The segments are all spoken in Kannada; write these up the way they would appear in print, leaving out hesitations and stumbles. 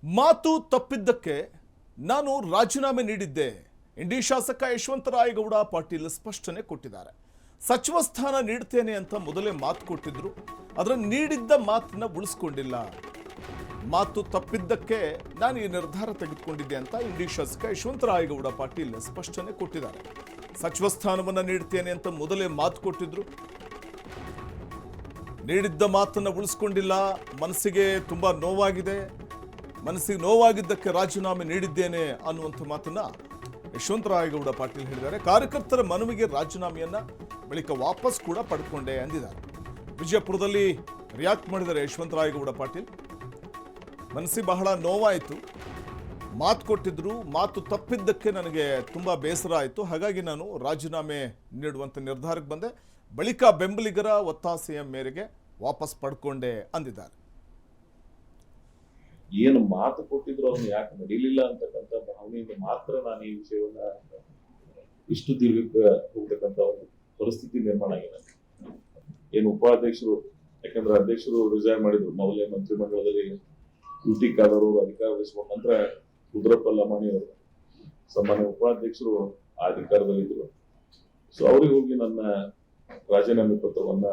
ಮಾತು ತಪ್ಪಿದ್ದಕ್ಕೆ ನಾನು ರಾಜೀನಾಮೆ ನೀಡಿದ್ದೆ. ಇಂಡಿ ಶಾಸಕ ಯಶವಂತರಾಯಗೌಡ ಪಾಟೀಲ್ ಸ್ಪಷ್ಟನೆ ಕೊಟ್ಟಿದ್ದಾರೆ. ಸಚಿವ ಸ್ಥಾನ ನೀಡ್ತೇನೆ ಅಂತ ಮೊದಲೇ ಮಾತು ಕೊಟ್ಟಿದ್ರು, ಅದರ ನೀಡಿದ್ದ ಮಾತನ್ನ ಉಳಿಸ್ಕೊಂಡಿಲ್ಲ. ಮಾತು ತಪ್ಪಿದ್ದಕ್ಕೆ ನಾನು ಈ ನಿರ್ಧಾರ ತೆಗೆದುಕೊಂಡಿದ್ದೆ ಅಂತ ಇಂಡಿ ಶಾಸಕ ಯಶವಂತರಾಯಗೌಡ ಪಾಟೀಲ್ ಸ್ಪಷ್ಟನೆ ಕೊಟ್ಟಿದ್ದಾರೆ. ಸಚಿವ ಸ್ಥಾನವನ್ನು ನೀಡ್ತೇನೆ ಅಂತ ಮೊದಲೇ ಮಾತು ಕೊಟ್ಟಿದ್ರು, ನೀಡಿದ್ದ ಮಾತನ್ನು ಉಳಿಸ್ಕೊಂಡಿಲ್ಲ. ಮನಸ್ಸಿಗೆ ತುಂಬಾ ನೋವಾಗಿದೆ, ಮನಸ್ಸಿಗೆ ನೋವಾಗಿದ್ದಕ್ಕೆ ರಾಜೀನಾಮೆ ನೀಡಿದ್ದೇನೆ ಅನ್ನುವಂಥ ಮಾತನ್ನ ಯಶವಂತರಾಯಗೌಡ ಪಾಟೀಲ್ ಹೇಳಿದ್ದಾರೆ. ಕಾರ್ಯಕರ್ತರ ಮನವಿಗೆ ರಾಜೀನಾಮೆಯನ್ನ ಬಳಿಕ ವಾಪಸ್ ಕೂಡ ಪಡ್ಕೊಂಡೆ ಅಂದಿದ್ದಾರೆ. ವಿಜಯಪುರದಲ್ಲಿ ರಿಯಾಕ್ಟ್ ಮಾಡಿದ್ದಾರೆ ಯಶವಂತರಾಯಗೌಡ ಪಾಟೀಲ್. ಮನಸ್ಸಿಗೆ ಬಹಳ ನೋವಾಯಿತು, ಮಾತು ಕೊಟ್ಟಿದ್ರು, ಮಾತು ತಪ್ಪಿದ್ದಕ್ಕೆ ನನಗೆ ತುಂಬಾ ಬೇಸರ ಆಯಿತು. ಹಾಗಾಗಿ ನಾನು ರಾಜೀನಾಮೆ ನೀಡುವಂಥ ನಿರ್ಧಾರಕ್ಕೆ ಬಂದೆ. ಬಳಿಕ ಬೆಂಬಲಿಗರ ಒತ್ತಾಸೆಯ ಮೇರೆಗೆ ವಾಪಸ್ ಪಡ್ಕೊಂಡೆ ಅಂದಿದ್ದಾರೆ. ಏನು ಮಾತು ಕೊಟ್ಟಿದ್ರು ಅವನು ಯಾಕೆ ನಡೀಲಿಲ್ಲ ಅಂತಕ್ಕಂಥ ಭಾವನೆಯಿಂದ ಮಾತ್ರ ನಾನು ಈ ವಿಷಯವನ್ನ ಇಷ್ಟು ದೀರ್ಘಕ್ಕೆ ಹೋಗ್ತಕ್ಕಂಥ ಒಂದು ಪರಿಸ್ಥಿತಿ ನಿರ್ಮಾಣ ಆಗಿದೆ. ಏನು ಉಪಾಧ್ಯಕ್ಷರು, ಯಾಕಂದ್ರೆ ಅಧ್ಯಕ್ಷರು ರಿಸೈನ್ ಮಾಡಿದ್ರು ಮೊದಲೇ ಮಂತ್ರಿಮಂಡಲದಲ್ಲಿ ಯುಟಿ ಕಾದವರು ಅಧಿಕಾರ ವಹಿಸಿಕೊಂಡ ನಂತರ ಉದ್ರಪ್ಪ ಲಮಾಣಿ ಅವರು ಸಾಮಾನ್ಯ ಉಪಾಧ್ಯಕ್ಷರು ಆ ಅಧಿಕಾರದಲ್ಲಿದ್ರು. ಸೊ ಅವ್ರಿಗೆ ಹೋಗಿ ನನ್ನ ರಾಜೀನಾಮೆ ಪತ್ರವನ್ನ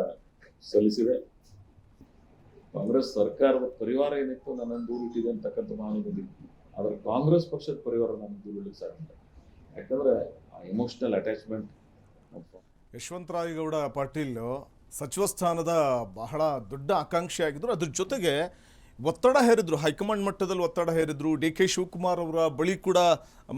ಸಲ್ಲಿಸಿದೆ. ಕಾಂಗ್ರೆಸ್ ಸರ್ಕಾರದ ಪರಿವಾರ ಏನಿತ್ತು ನನ್ನನ್ನು ದೂರ ಇಟ್ಟಿದೆ ಅಂತಕ್ಕಂಥ ಭಾವನೆ ಬಂದಿತ್ತು. ಆದ್ರೆ ಕಾಂಗ್ರೆಸ್ ಪಕ್ಷದ ಪರಿವಾರ ನನ್ನ ದೂರ ಇಡಲಿಕ್ಕೆ ಸಾಧ್ಯ, ಯಾಕಂದ್ರೆ ಎಮೋಷನಲ್ ಅಟ್ಯಾಚ್ಮೆಂಟ್. ಯಶವಂತರಾಯಗೌಡ ಪಾಟೀಲ್ ಸಚಿವ ಸ್ಥಾನದ ಬಹಳ ದೊಡ್ಡ ಆಕಾಂಕ್ಷಿ ಆಗಿದ್ರು. ಅದ್ರ ಜೊತೆಗೆ ಒತ್ತಡ ಹೇರಿದ್ರು, ಹೈಕಮಾಂಡ್ ಮಟ್ಟದಲ್ಲಿ ಒತ್ತಡ ಹೇರಿದ್ರು. ಡಿ.ಕೆ. ಶಿವಕುಮಾರ್ ಅವರ ಬಳಿ ಕೂಡ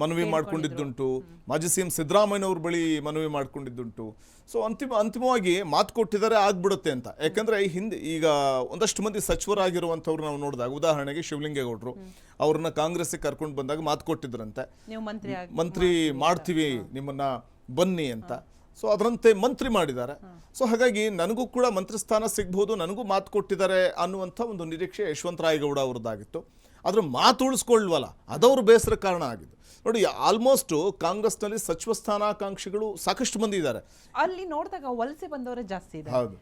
ಮನವಿ ಮಾಡ್ಕೊಂಡಿದ್ದುಂಟು, ಮಾಜಿ ಸಿ.ಎಂ. ಸಿದ್ದರಾಮಯ್ಯನವ್ರ ಬಳಿ ಮನವಿ ಮಾಡ್ಕೊಂಡಿದ್ದುಂಟು. ಸೊ ಅಂತಿಮವಾಗಿ ಮಾತು ಕೊಟ್ಟಿದ್ದಾರೆ, ಆಗ್ಬಿಡುತ್ತೆ ಅಂತ. ಯಾಕಂದ್ರೆ ಹಿಂದೆ ಈಗ ಒಂದಷ್ಟು ಮಂದಿ ಸಚಿವರಾಗಿರುವಂಥವ್ರು ನಾವು ನೋಡಿದಾಗ, ಉದಾಹರಣೆಗೆ ಶಿವಲಿಂಗೇಗೌಡರು ಅವ್ರನ್ನ ಕಾಂಗ್ರೆಸ್ಗೆ ಕರ್ಕೊಂಡು ಬಂದಾಗ ಮಾತು ಕೊಟ್ಟಿದ್ರಂತೆ, ಮಂತ್ರಿ ಮಾಡ್ತೀವಿ ನಿಮ್ಮನ್ನ ಬನ್ನಿ ಅಂತ. ಸೊ ಅದರಂತೆ ಮಂತ್ರಿ ಮಾಡಿದ್ದಾರೆ. ಸೊ ಹಾಗಾಗಿ ನನಗೂ ಕೂಡ ಮಂತ್ರಿ ಸ್ಥಾನ ಸಿಗ್ಬೋದು, ನನಗೂ ಮಾತು ಕೊಟ್ಟಿದ್ದಾರೆ ಅನ್ನುವಂಥ ಒಂದು ನಿರೀಕ್ಷೆ ಯಶವಂತರಾಯಗೌಡ ಅವ್ರದ್ದಾಗಿತ್ತು. ಆದ್ರೆ ಮಾತು ಉಳಿಸ್ಕೊಳ್ವಲ್ಲ, ಅದವ್ರ ಬೇಸರ ಕಾರಣ ಆಗಿದ್ದು. ನೋಡಿ, ಆಲ್ಮೋಸ್ಟ್ ಕಾಂಗ್ರೆಸ್ನಲ್ಲಿ ಸಚಿವ ಸ್ಥಾನಾಕಾಂಕ್ಷಿಗಳು ಸಾಕಷ್ಟು ಮಂದಿ ಇದ್ದಾರೆ. ಅಲ್ಲಿ ನೋಡಿದಾಗ ವಲಸೆ ಬಂದವರೇ ಜಾಸ್ತಿ ಇದೆ. ಹೌದು,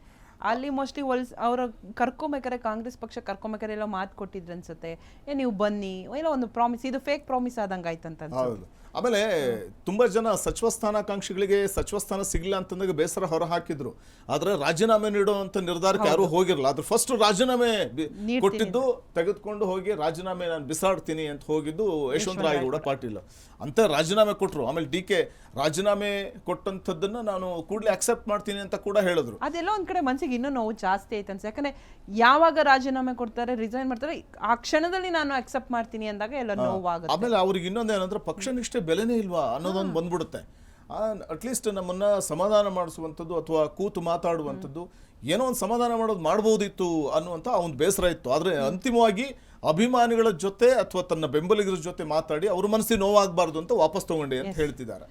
ಅಲ್ಲಿ ಮೋಸ್ಟ್ಲಿ ಅವ್ರ ಕರ್ಕೊಂಬೇಕಾರೆ, ಕಾಂಗ್ರೆಸ್ ಪಕ್ಷ ಕರ್ಕೊಂಬೇಕಾರೆ ಎಲ್ಲ ಮಾತು ಕೊಟ್ಟಿದ್ರು ಅನ್ಸುತ್ತೆ. ನೀವು ಬನ್ನಿ, ಏನೋ ಒಂದು ಪ್ರಾಮಿಸ್, ಇದು ಫೇಕ್ ಪ್ರಾಮಿಸ್ ಆದಂಗೆ ಆಯ್ತಂತ. ಹೌದು. ಆಮೇಲೆ ತುಂಬಾ ಜನ ಸಚಿವ ಸ್ಥಾನಾಕಾಂಕ್ಷಿಗಳಿಗೆ ಸಚಿವ ಸ್ಥಾನ ಸಿಗ್ಲಿಲ್ಲ ಅಂತಂದಾಗ ಬೇಸರ ಹೊರ ಹಾಕಿದ್ರು. ಆದ್ರೆ ರಾಜೀನಾಮೆ ನೀಡುವಂತ ನಿರ್ಧಾರಕ್ಕೆ ಯಾರು ಹೋಗಿರಲ್ಲ. ಆದ್ರೆ ಫಸ್ಟ್ ರಾಜೀನಾಮೆ ಕೊಟ್ಟಿದ್ದು, ತೆಗೆದುಕೊಂಡು ಹೋಗಿ ರಾಜೀನಾಮೆ ನಾನು ಬಿಸಾಡ್ತೀನಿ ಅಂತ ಹೋಗಿದ್ದು ಯಶವಂತರಾಯಗೌಡ ಪಾಟೀಲ್. ಅಂತ ರಾಜೀನಾಮೆ ಕೊಟ್ಟರು. ಆಮೇಲೆ ಡಿ.ಕೆ. ರಾಜೀನಾಮೆ ಕೊಟ್ಟಂಥದ್ದನ್ನ ನಾನು ಕೂಡಲೇ ಅಕ್ಸೆಪ್ಟ್ ಮಾಡ್ತೀನಿ ಅಂತ ಕೂಡ ಹೇಳಿದ್ರು. ಅದೆಲ್ಲ ಒಂದ್ ಕಡೆ ಮನಸ್ಸಿಗೆ ಇನ್ನೂ ನೋವು ಜಾಸ್ತಿ ಐತೆ ಅನ್ಸ. ಯಾಕಂದ್ರೆ ಯಾವಾಗ ರಾಜೀನಾಮೆ ಕೊಡ್ತಾರೆ, ರಿಸೈನ್ ಮಾಡ್ತಾರೆ, ಆ ಕ್ಷಣದಲ್ಲಿ ನಾನು ಅಕ್ಸೆಪ್ಟ್ ಮಾಡ್ತೀನಿ ಅಂದಾಗ ಎಲ್ಲ ನೋವಾಗುತ್ತೆ. ಆಮೇಲೆ ಅವ್ರಿಗೆ ಇನ್ನೊಂದೇನಂದ್ರೆ ಪಕ್ಷನಿಷ್ಠೆ ಬೆಲೆನೇ ಇಲ್ವಾ ಅನ್ನೋದೊಂದು ಬಂದ್ಬಿಡುತ್ತೆ. ಅಟ್ಲೀಸ್ಟ್ ನಮ್ಮನ್ನ ಸಮಾಧಾನ ಮಾಡಿಸುವಂಥದ್ದು ಅಥವಾ ಕೂತು ಮಾತಾಡುವಂಥದ್ದು, ಏನೋ ಒಂದು ಸಮಾಧಾನ ಮಾಡ್ಬೋದಿತ್ತು ಅನ್ನುವಂಥ ಒಂದು ಬೇಸರ ಇತ್ತು. ಆದ್ರೆ ಅಂತಿಮವಾಗಿ ಅಭಿಮಾನಿಗಳ ಜೊತೆ ಅಥವಾ ತನ್ನ ಬೆಂಬಲಿಗರ ಜೊತೆ ಮಾತಾಡಿ ಅವ್ರ ಮನಸ್ಸಿಗೆ ನೋವಾಗಬಾರ್ದು ಅಂತ ವಾಪಸ್ ತಗೊಂಡೆ ಅಂತ ಹೇಳ್ತಿದ್ದಾರೆ.